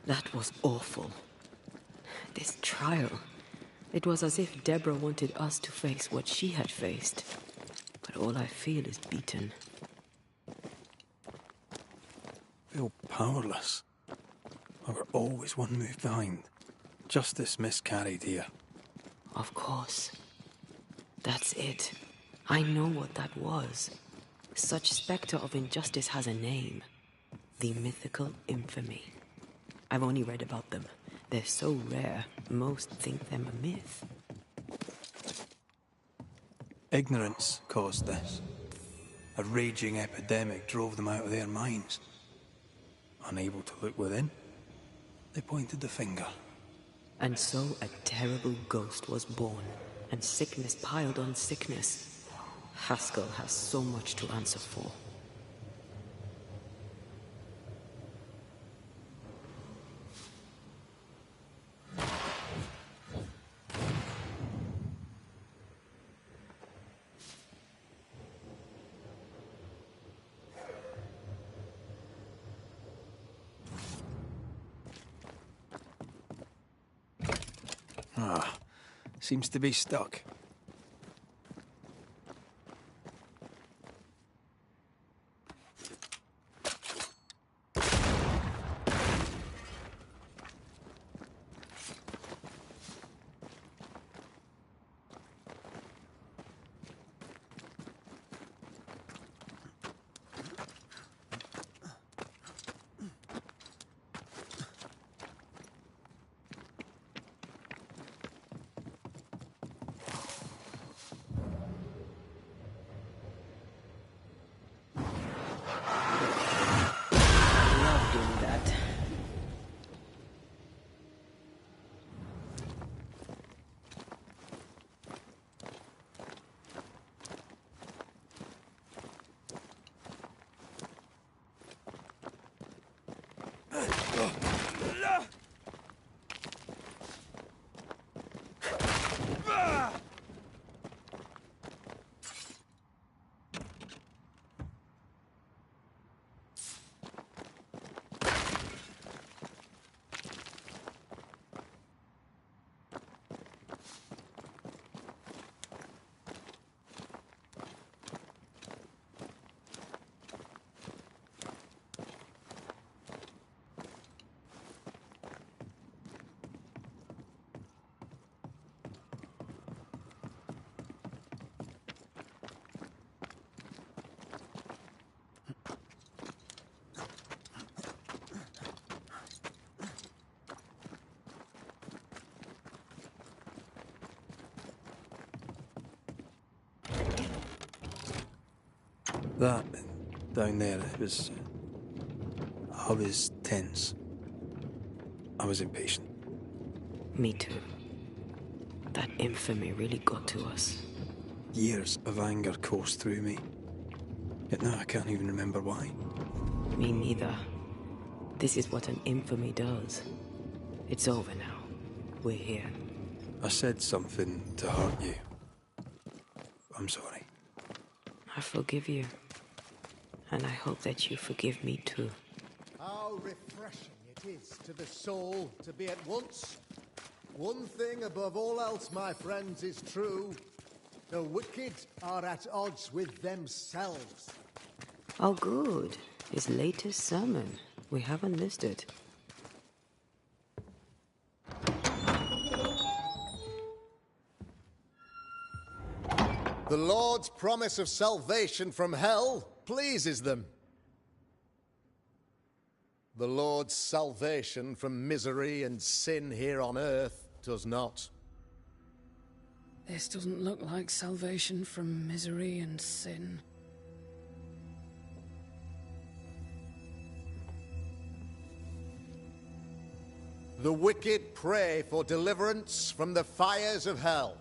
That was awful. This trial. It was as if Deborah wanted us to face what she had faced. But all I feel is beaten. Feel powerless. I were always one move behind. Justice miscarried here. Of course. That's it. I know what that was. Such spectre of injustice has a name. The mythical infamy. I've only read about them. They're so rare, most think them a myth. Ignorance caused this. A raging epidemic drove them out of their minds. Unable to look within, they pointed the finger. And so a terrible ghost was born, and sickness piled on sickness. Haskell has so much to answer for. Seems to be stuck. That, down there, I was tense. I was impatient. Me too. That infamy really got to us. Years of anger coursed through me. Yet now I can't even remember why. Me neither. This is what an infamy does. It's over now. We're here. I said something to hurt you. I'm sorry. I forgive you. And I hope that you forgive me too. How refreshing it is to the soul to be at once. One thing above all else, my friends, is true. The wicked are at odds with themselves. Oh, good. His latest sermon. We haven't missed it. The Lord's promise of salvation from hell pleases them. The Lord's salvation from misery and sin here on earth does not. This doesn't look like salvation from misery and sin. The wicked pray for deliverance from the fires of hell,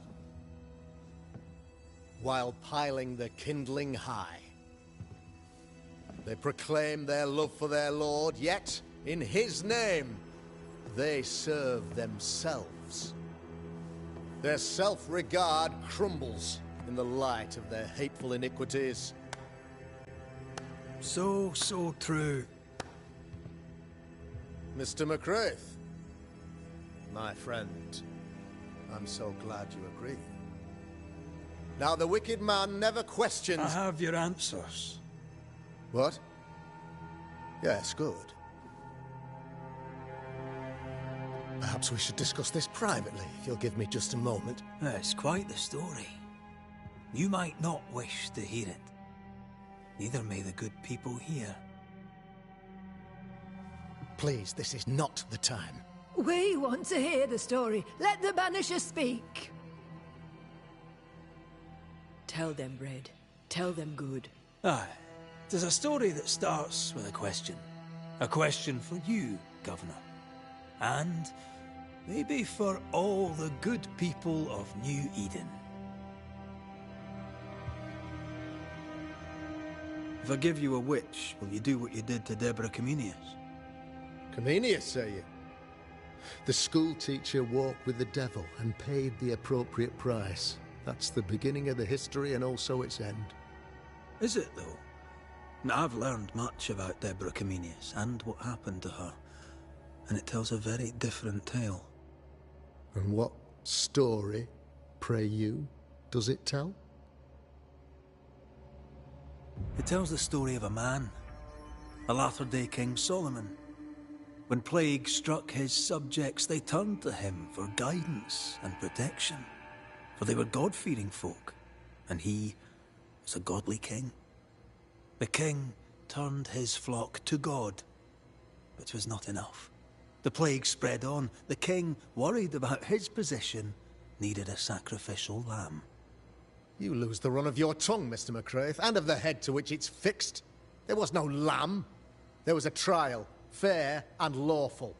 while piling the kindling high. They proclaim their love for their Lord, yet, in His name, they serve themselves. Their self-regard crumbles in the light of their hateful iniquities. So true. Mr. McCraith. My friend, I'm so glad you agree. Now, the wicked man never questions... I have your answers. What? Yes, good. Perhaps we should discuss this privately, if you'll give me just a moment. It's quite the story. You might not wish to hear it. Neither may the good people hear. Please, this is not the time. We want to hear the story. Let the Banishers speak. Tell them, Red. Tell them good. Aye. It is a story that starts with a question. A question for you, Governor. And maybe for all the good people of New Eden. If I give you a witch, will you do what you did to Deborah Comenius? Comenius, say you? The school teacher walked with the devil and paid the appropriate price. That's the beginning of the history and also its end. Is it, though? Now, I've learned much about Deborah Comenius and what happened to her, and it tells a very different tale. And what story, pray you, does it tell? It tells the story of a man, a latter-day King Solomon. When plague struck his subjects, they turned to him for guidance and protection, for they were God-fearing folk, and he was a godly king. The king turned his flock to God, but was not enough. The plague spread on. The king, worried about his position, needed a sacrificial lamb. You lose the run of your tongue, Mr. McCraith, and of the head to which it's fixed. There was no lamb. There was a trial, fair and lawful.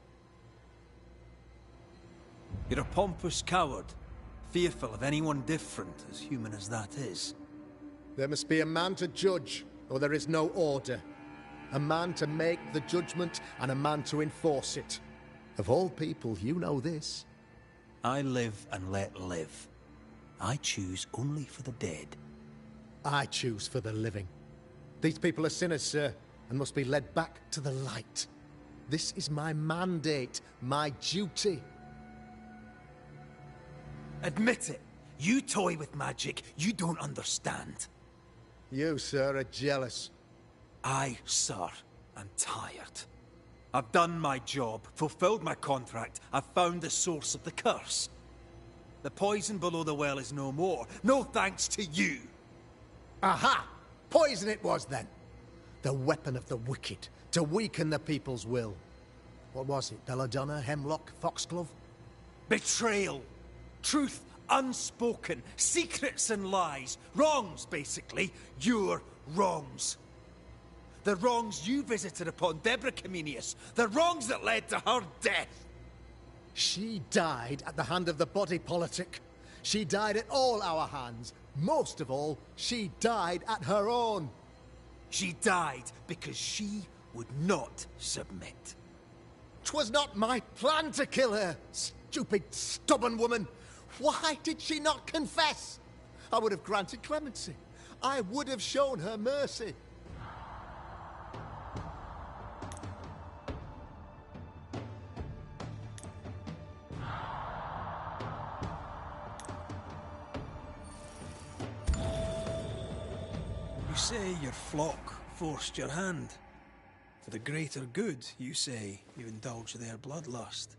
You're a pompous coward, fearful of anyone different, as human as that is. There must be a man to judge, or there is no order. A man to make the judgment, and a man to enforce it. Of all people, you know this. I live and let live. I choose only for the dead. I choose for the living. These people are sinners, sir, and must be led back to the light. This is my mandate, my duty. Admit it. You toy with magic you don't understand. You, sir, are jealous. I, sir, am tired. I've done my job, fulfilled my contract. I've found the source of the curse. The poison below the well is no more. No thanks to you. Aha! Poison it was, then. The weapon of the wicked, to weaken the people's will. What was it? Belladonna, hemlock, foxglove? Betrayal. Truth unspoken. Secrets and lies. Wrongs, basically. Your wrongs. The wrongs you visited upon Deborah Comenius. The wrongs that led to her death. She died at the hand of the body politic. She died at all our hands. Most of all, she died at her own. She died because she would not submit. 'Twas not my plan to kill her, stupid, stubborn woman. Why did she not confess? I would have granted clemency. I would have shown her mercy. You say your flock forced your hand. For the greater good, you say you indulged their bloodlust.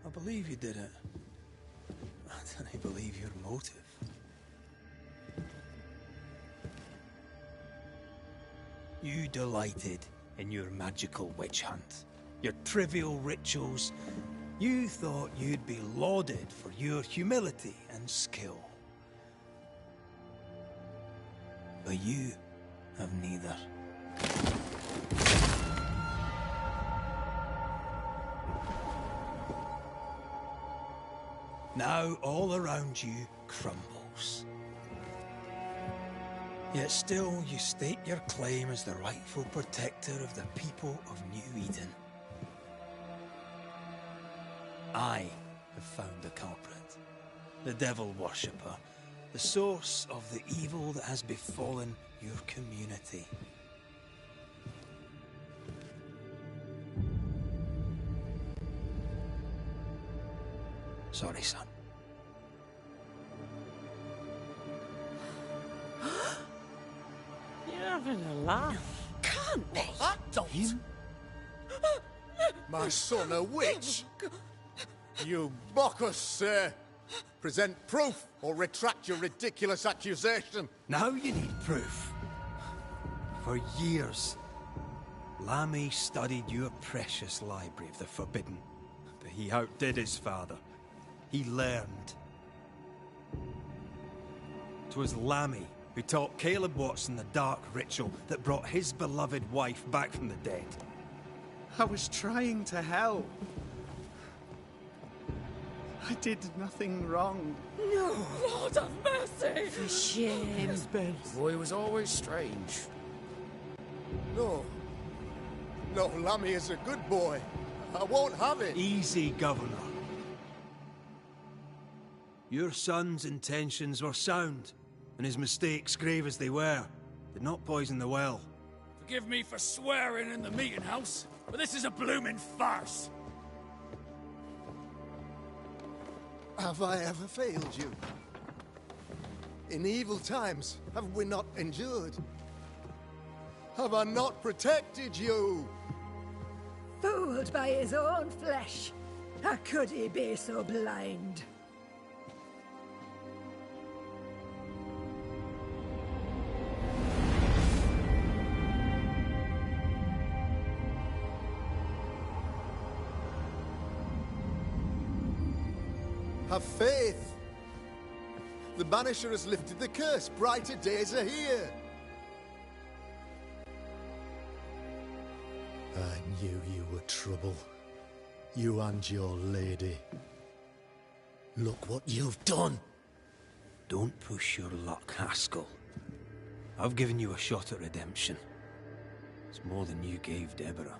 I believe you did it. I don't believe your motive. You delighted in your magical witch hunt, your trivial rituals. You thought you'd be lauded for your humility and skill. But you have neither. Now all around you crumbles. Yet still you state your claim as the rightful protector of the people of New Eden. I have found the culprit, the devil worshipper, the source of the evil that has befallen your community. Sorry, son. You're having a laugh. Can't be. Him? My son, a witch? You mock us, sir. Present proof or retract your ridiculous accusation. Now you need proof. For years, Lammy studied your precious library of the Forbidden, but he outdid his father. He learned. 'Twas Lammy who taught Caleb Watson the dark ritual that brought his beloved wife back from the dead. I was trying to help. I did nothing wrong. No, Lord have mercy. For shame. Boy was always strange. No. No, Lammy is a good boy. I won't have it. Easy, Governor. Your son's intentions were sound, and his mistakes, grave as they were, did not poison the well. Forgive me for swearing in the meeting house, but this is a blooming farce. Have I ever failed you? In evil times, have we not endured? Have I not protected you? Fooled by his own flesh. How could he be so blind? Have faith. The Banisher has lifted the curse. Brighter days are here. I knew you were trouble. You and your lady. Look what you've done. Don't push your luck, Haskell. I've given you a shot at redemption. It's more than you gave Deborah.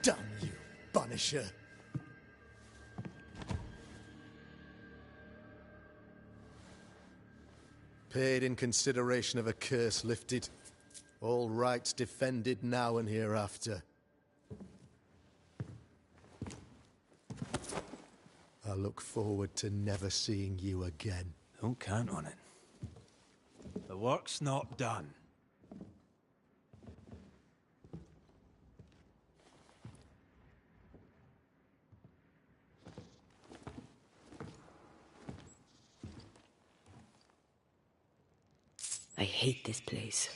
Damn you, Banisher. Paid in consideration of a curse lifted. All rights defended now and hereafter. I look forward to never seeing you again. Don't count on it. The work's not done. I hate this place.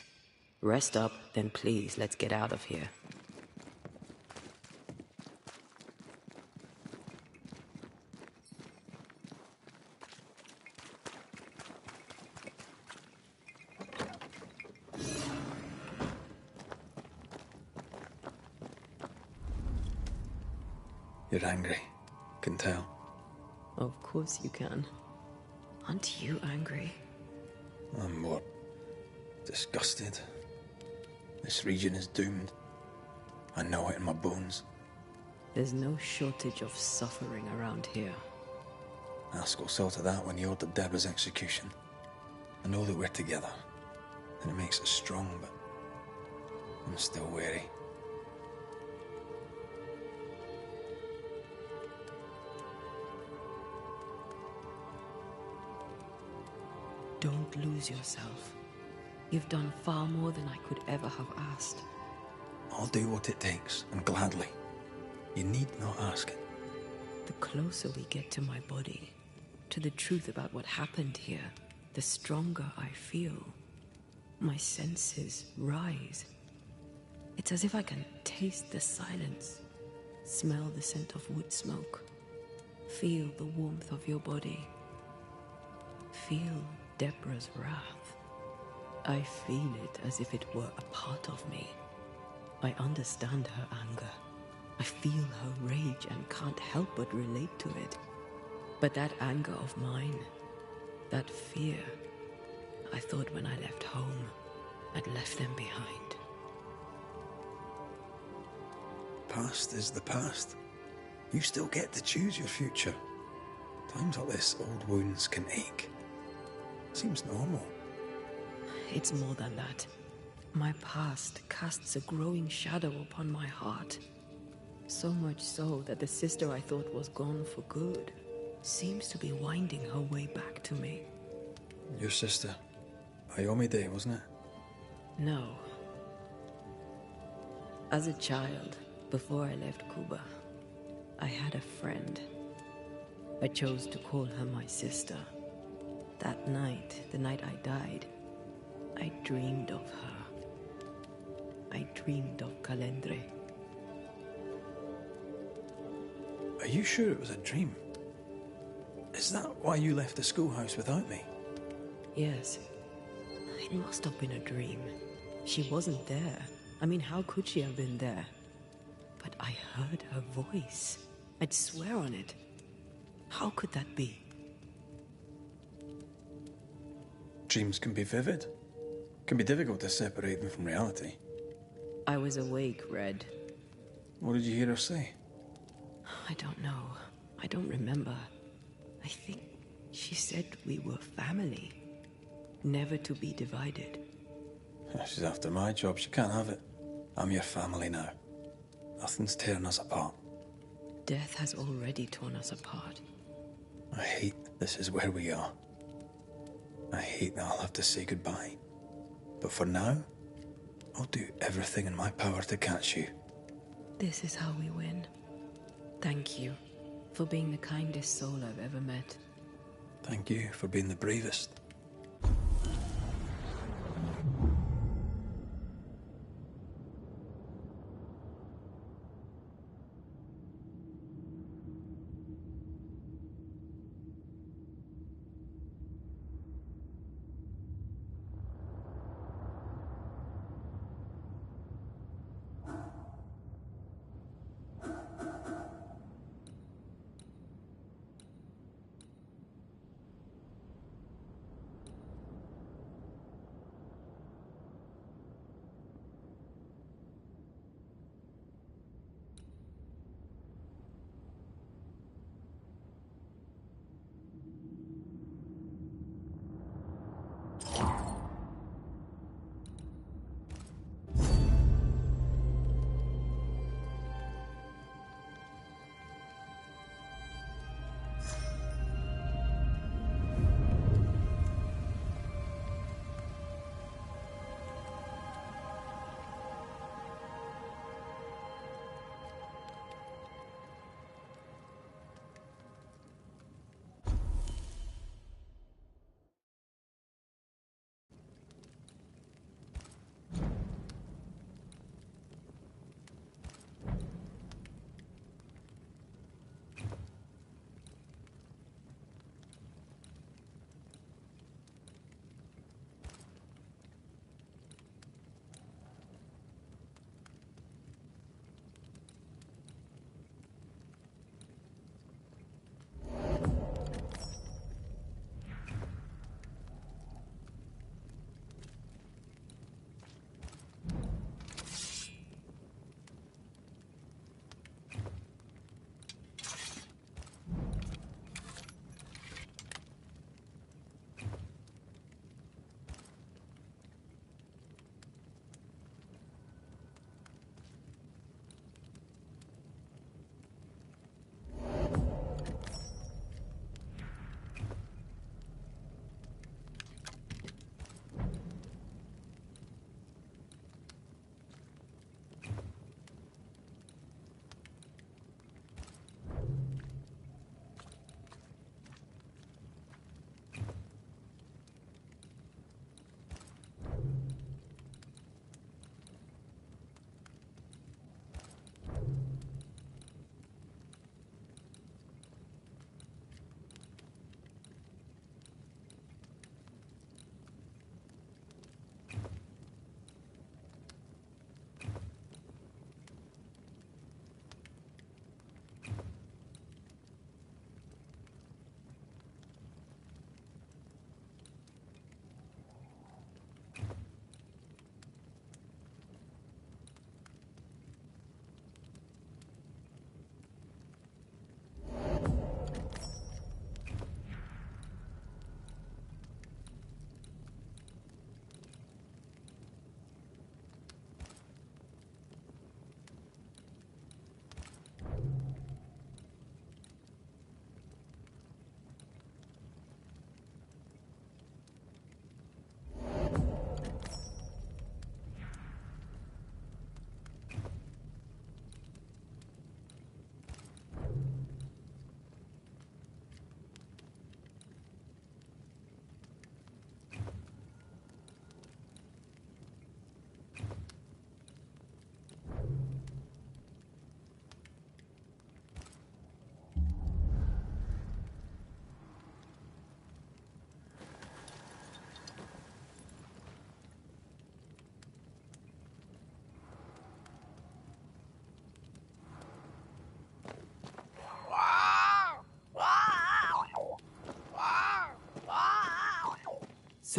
Rest up, then please, let's get out of here. You're angry. Can tell. Of course you can. Aren't you angry? I'm more disgusted. This region is doomed. I know it in my bones. There's no shortage of suffering around here. Haskell saw to that when he ordered Deborah's execution. I know that we're together, and it makes us strong, but I'm still wary. Don't lose yourself. You've done far more than I could ever have asked. I'll do what it takes, and gladly. You need not ask it. The closer we get to my body, to the truth about what happened here, the stronger I feel. My senses rise. It's as if I can taste the silence, smell the scent of wood smoke, feel the warmth of your body, feel Deborah's wrath. I feel it as if it were a part of me. I understand her anger. I feel her rage and can't help but relate to it. But that anger of mine, that fear, I thought when I left home, I'd left them behind. Past is the past. You still get to choose your future. Times like this, old wounds can ache. Seems normal. It's more than that. My past casts a growing shadow upon my heart. So much so that the sister I thought was gone for good seems to be winding her way back to me. Your sister. Ayomide, wasn't it? No. As a child, before I left Cuba, I had a friend. I chose to call her my sister. That night, the night I died, I dreamed of her. I dreamed of Calendre. Are you sure it was a dream? Is that why you left the schoolhouse without me? Yes. It must have been a dream. She wasn't there. I mean, how could she have been there? But I heard her voice. I'd swear on it. How could that be? Dreams can be vivid. Can be difficult to separate them from reality. I was awake, Red. What did you hear her say? I don't know. I don't remember. I think she said we were family. Never to be divided. She's after my job. She can't have it. I'm your family now. Nothing's tearing us apart. Death has already torn us apart. I hate this is where we are. I hate that I'll have to say goodbye. But for now, I'll do everything in my power to catch you. This is how we win. Thank you for being the kindest soul I've ever met. Thank you for being the bravest.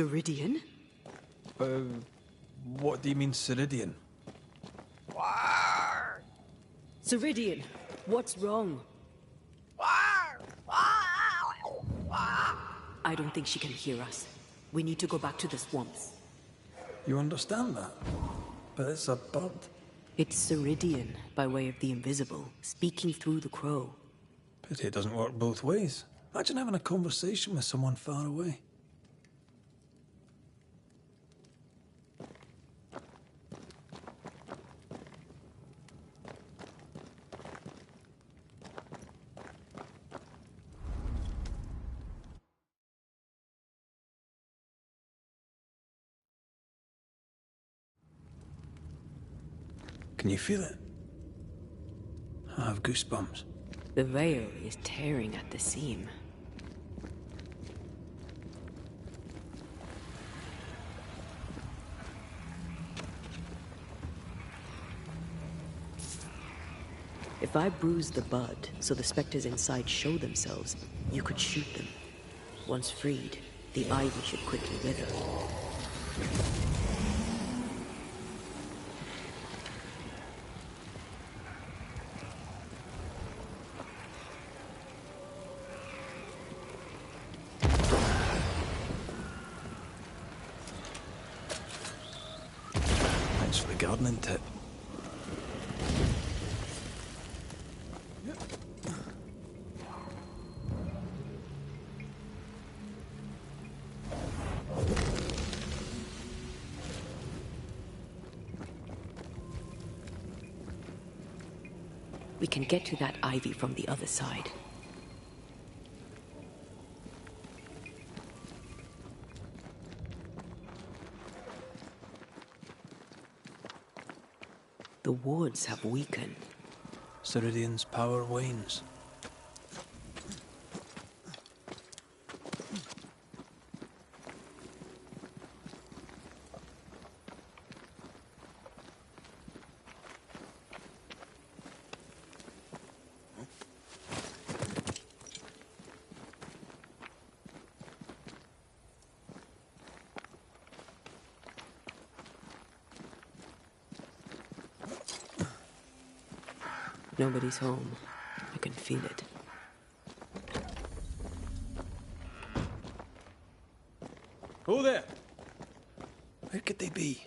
Ceridian? What do you mean, Ceridian? Ceridian, what's wrong? I don't think she can hear us. We need to go back to the swamps. You understand that? But it's a bird. It's Ceridian, by way of the invisible, speaking through the crow. Pity it doesn't work both ways. Imagine having a conversation with someone far away. Can you feel it? I have goosebumps. The veil is tearing at the seam. If I bruise the bud so the specters inside show themselves, you could shoot them. Once freed, the ivy should quickly wither. Thanks for the gardening tip. We can get to that ivy from the other side. The wards have weakened. Ceridian's power wanes. Nobody's home. I can feel it. Oh there! Where could they be?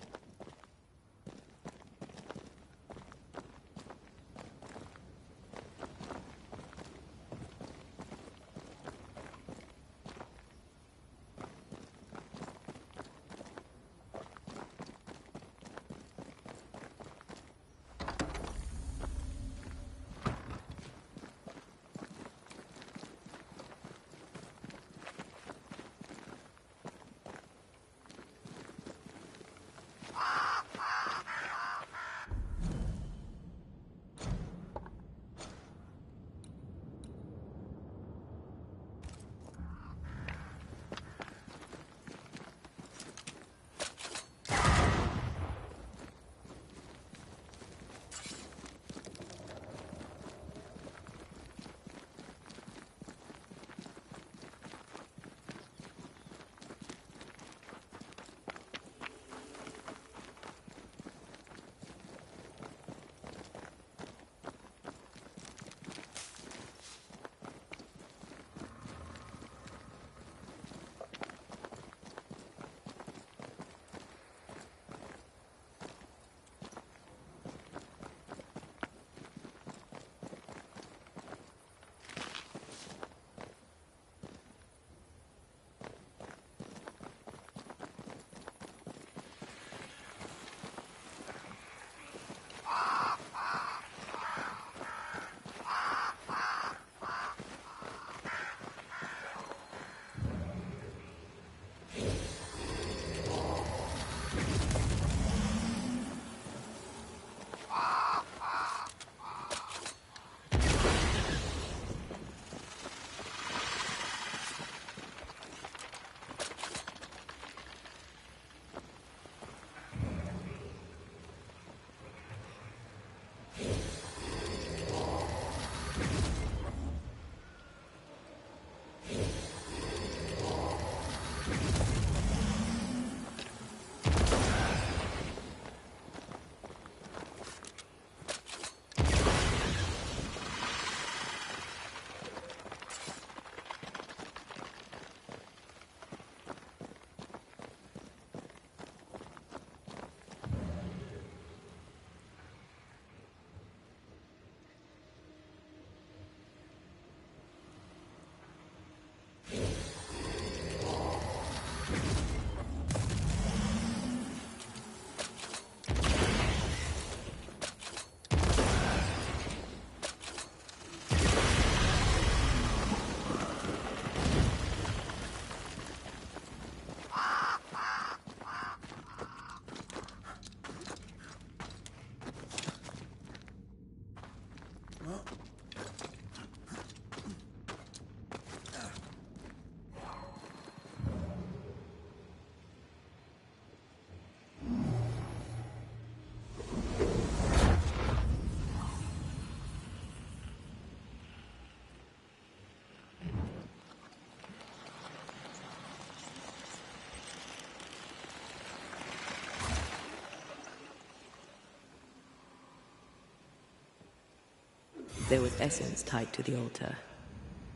There was essence tied to the altar.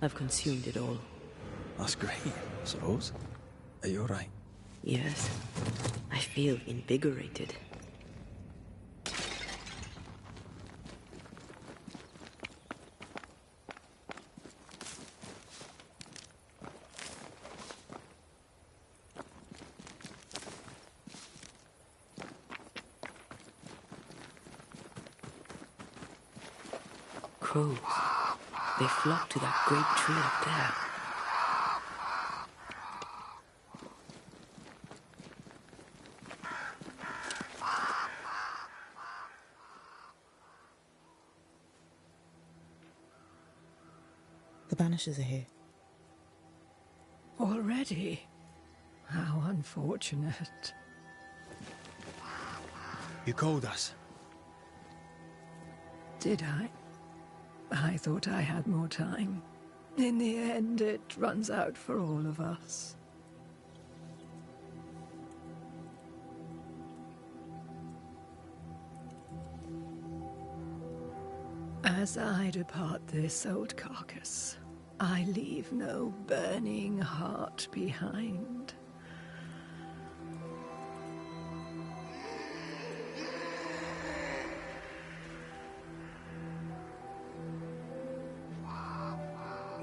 I've consumed it all. That's great, I suppose. Are you alright? Yes. I feel invigorated. Crows. They flock to that great tree up there. The Banishers are here. Already? How unfortunate. You called us. Did I? I thought I had more time. In the end, it runs out for all of us. As I depart this old carcass, I leave no burning heart behind.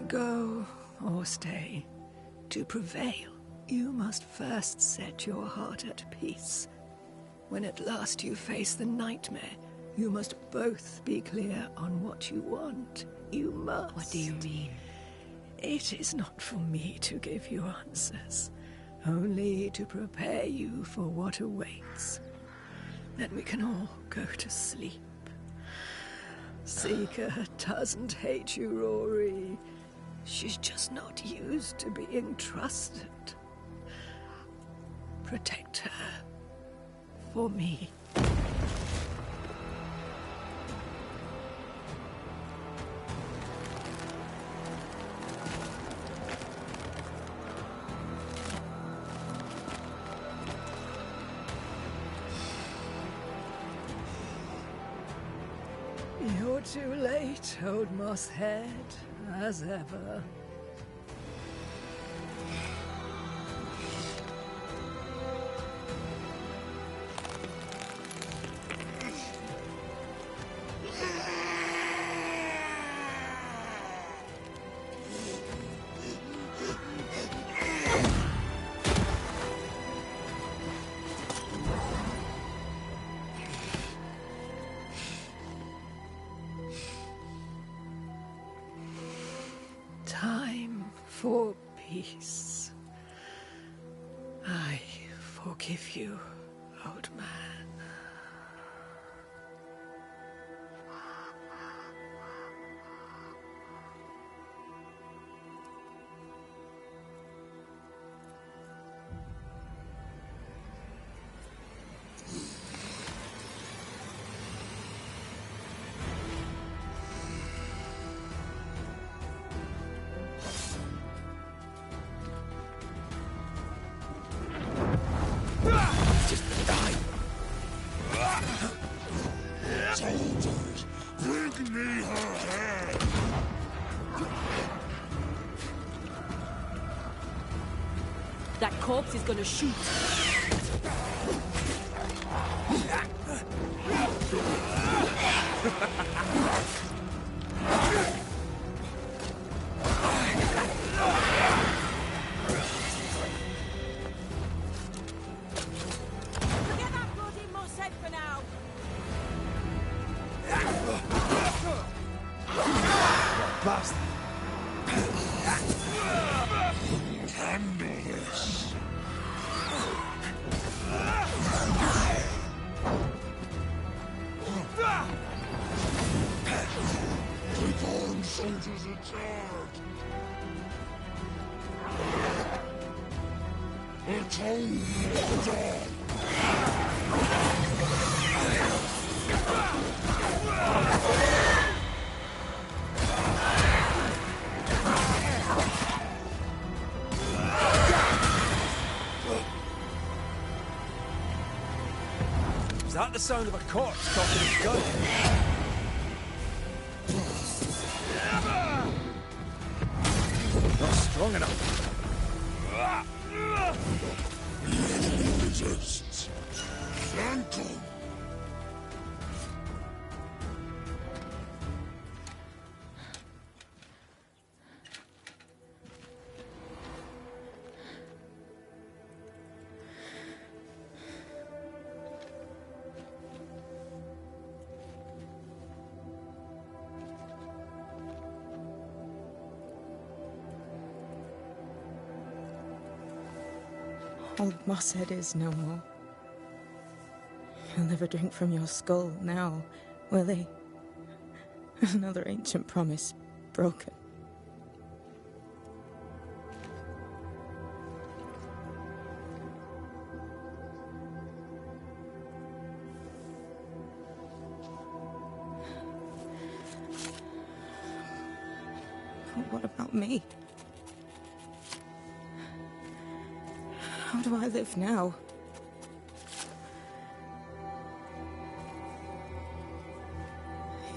Go or stay. To prevail, you must first set your heart at peace. When at last you face the nightmare, you must both be clear on what you want. You must. What do you mean? It is not for me to give you answers, only to prepare you for what awaits. Then we can all go to sleep. Seeker doesn't hate you, Rory. She's just not used to being trusted. Protect her. For me. You're too late, old Mosshead, as ever. Time for peace. I forgive you, old man. Just die. Soldiers, bring me her head! That corpse is gonna shoot. Forget that bloody Mosshead for now! Bastard. Handle this! Keep on, soldiers in charge! Atone for dawn! Is that the sound of a corpse cocking his gun? Old Mosshead is no more. He'll never drink from your skull now, will he? Another ancient promise broken. But what about me? How do I live now?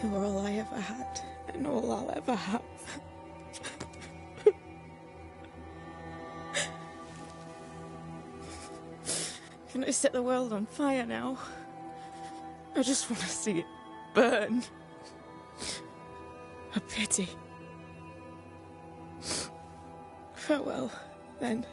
You're all I ever had, and all I'll ever have. Can I set the world on fire now? I just want to see it burn. A pity. Farewell, then.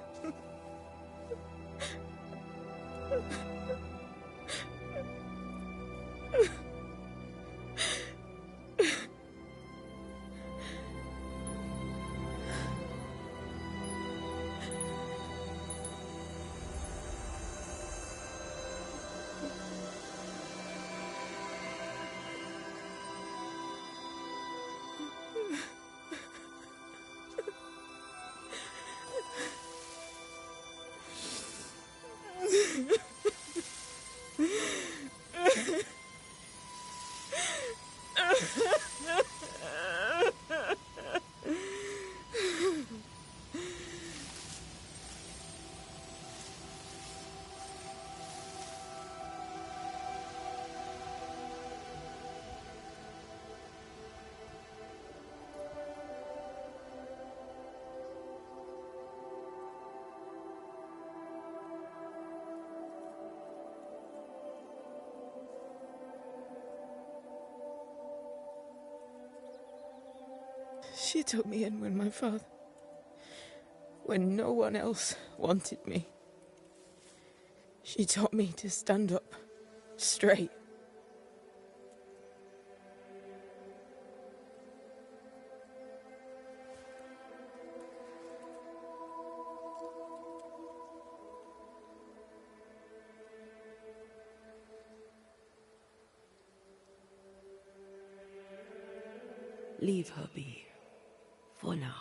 She took me in when no one else wanted me. She taught me to stand up straight. Leave her be. For now.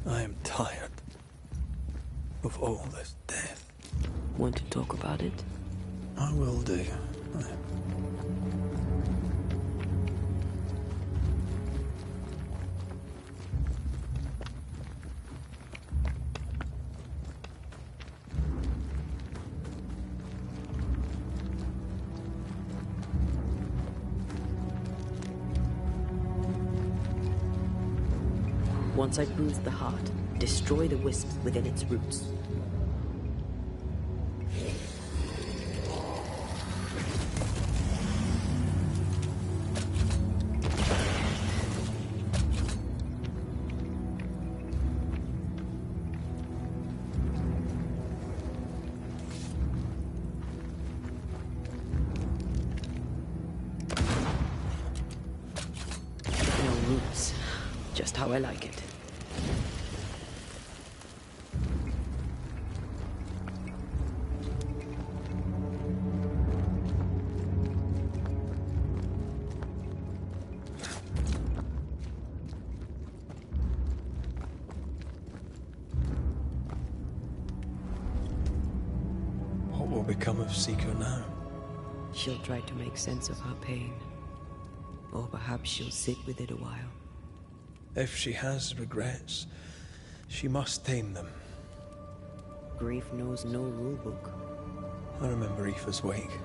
I am tired of all this death. Want to talk about it? I will do. Once I bruise the heart, destroy the wisps within its roots. No roots. Just how I like it. What will become of Seeker now? She'll try to make sense of her pain. Or perhaps she'll sit with it a while. If she has regrets, she must tame them. Grief knows no rulebook. I remember Aoife's wake.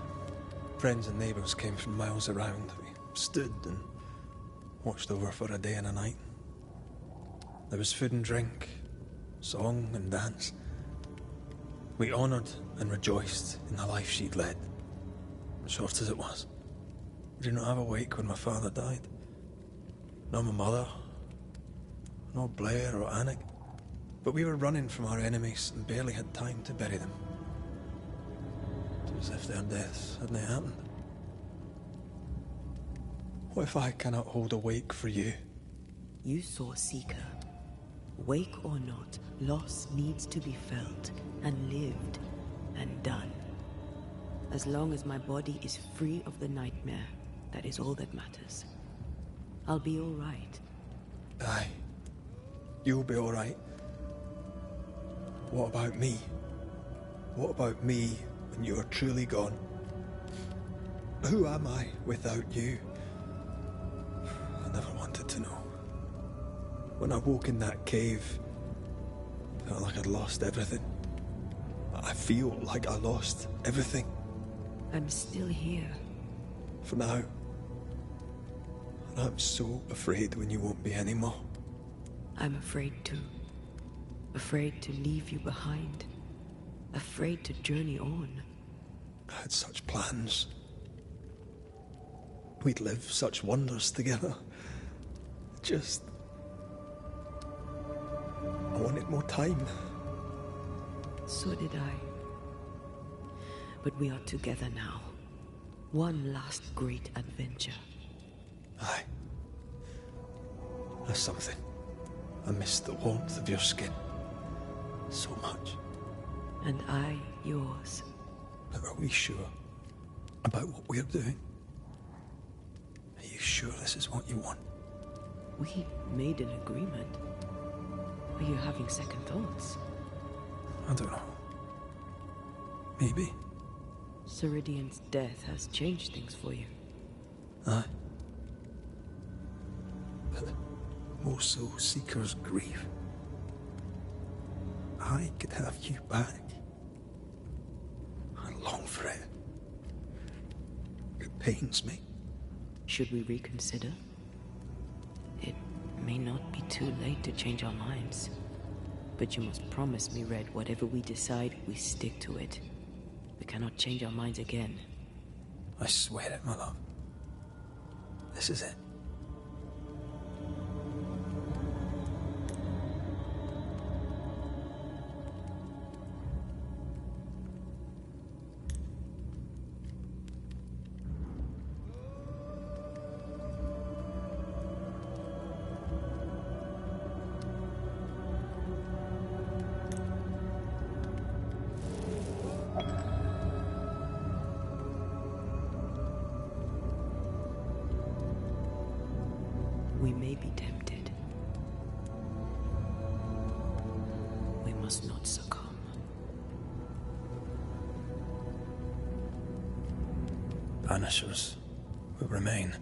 Friends and neighbours came from miles around. We stood and watched over for a day and a night. There was food and drink, song and dance. We honoured and rejoiced in the life she'd led. short as it was. I did not have a wake when my father died. Nor my mother, nor Blair or Anik. But we were running from our enemies and barely had time to bury them. It was as if their deaths hadn't happened. What if I cannot hold a wake for you? You saw Seeker. Wake or not, loss needs to be felt and lived and done. As long as my body is free of the nightmare, that is all that matters. I'll be all right. Aye. You'll be all right. What about me? What about me when you are truly gone? Who am I without you? I never wanted to know. When I woke in that cave, I felt like I'd lost everything. I feel like I lost everything. I'm still here. For now. And I'm so afraid when you won't be anymore. I'm afraid too. Afraid to leave you behind. Afraid to journey on. I had such plans. We'd live such wonders together. Just... I wanted more time. So did I. But we are together now. One last great adventure. Aye. There's something. I miss the warmth of your skin. So much. And I yours. But are we sure about what we're doing? Are you sure this is what you want? We made an agreement. Are you having second thoughts? I don't know. Maybe. Ceridian's death has changed things for you. Aye. But more so Seeker's grief. I could have you back. I long for it. It pains me. Should we reconsider? It may not be too late to change our minds. But you must promise me, Red, whatever we decide, we stick to it. We cannot change our minds again. I swear it, my love. This is it. We may be tempted. We must not succumb. Banishers will remain.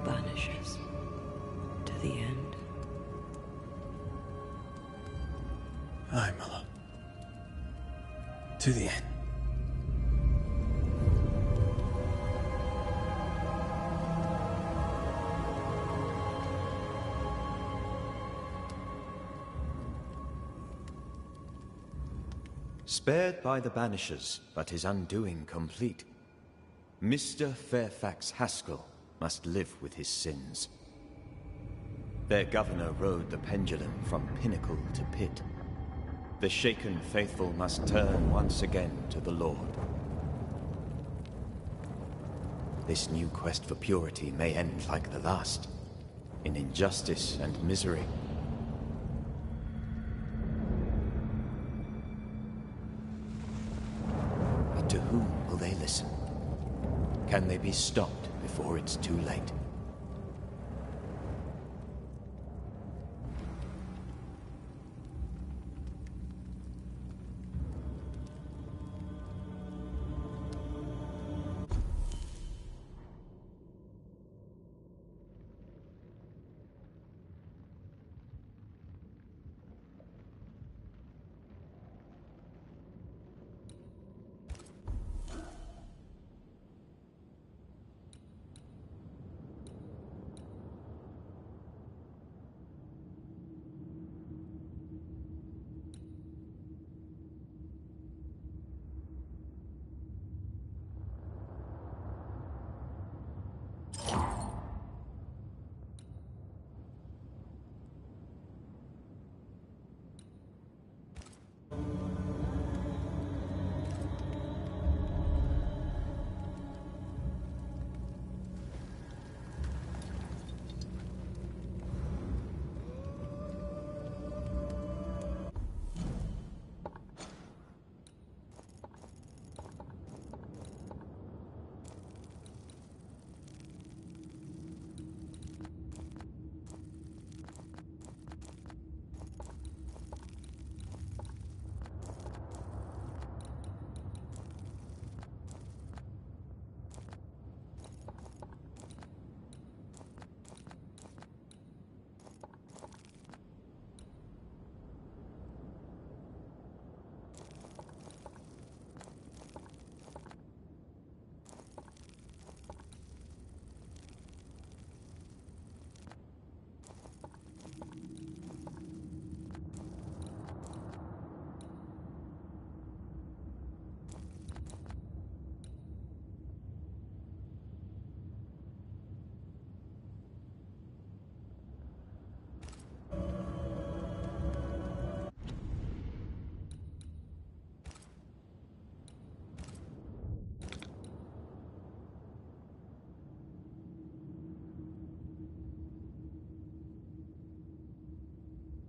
Banishers. To the end. Aye, my love. To the end. Spared by the Banishers, but his undoing complete, Mr. Fairfax Haskell must live with his sins. Their governor rode the pendulum from pinnacle to pit. The shaken faithful must turn once again to the Lord. This new quest for purity may end like the last, in injustice and misery. But to whom will they listen? Can they be stopped before it's too late?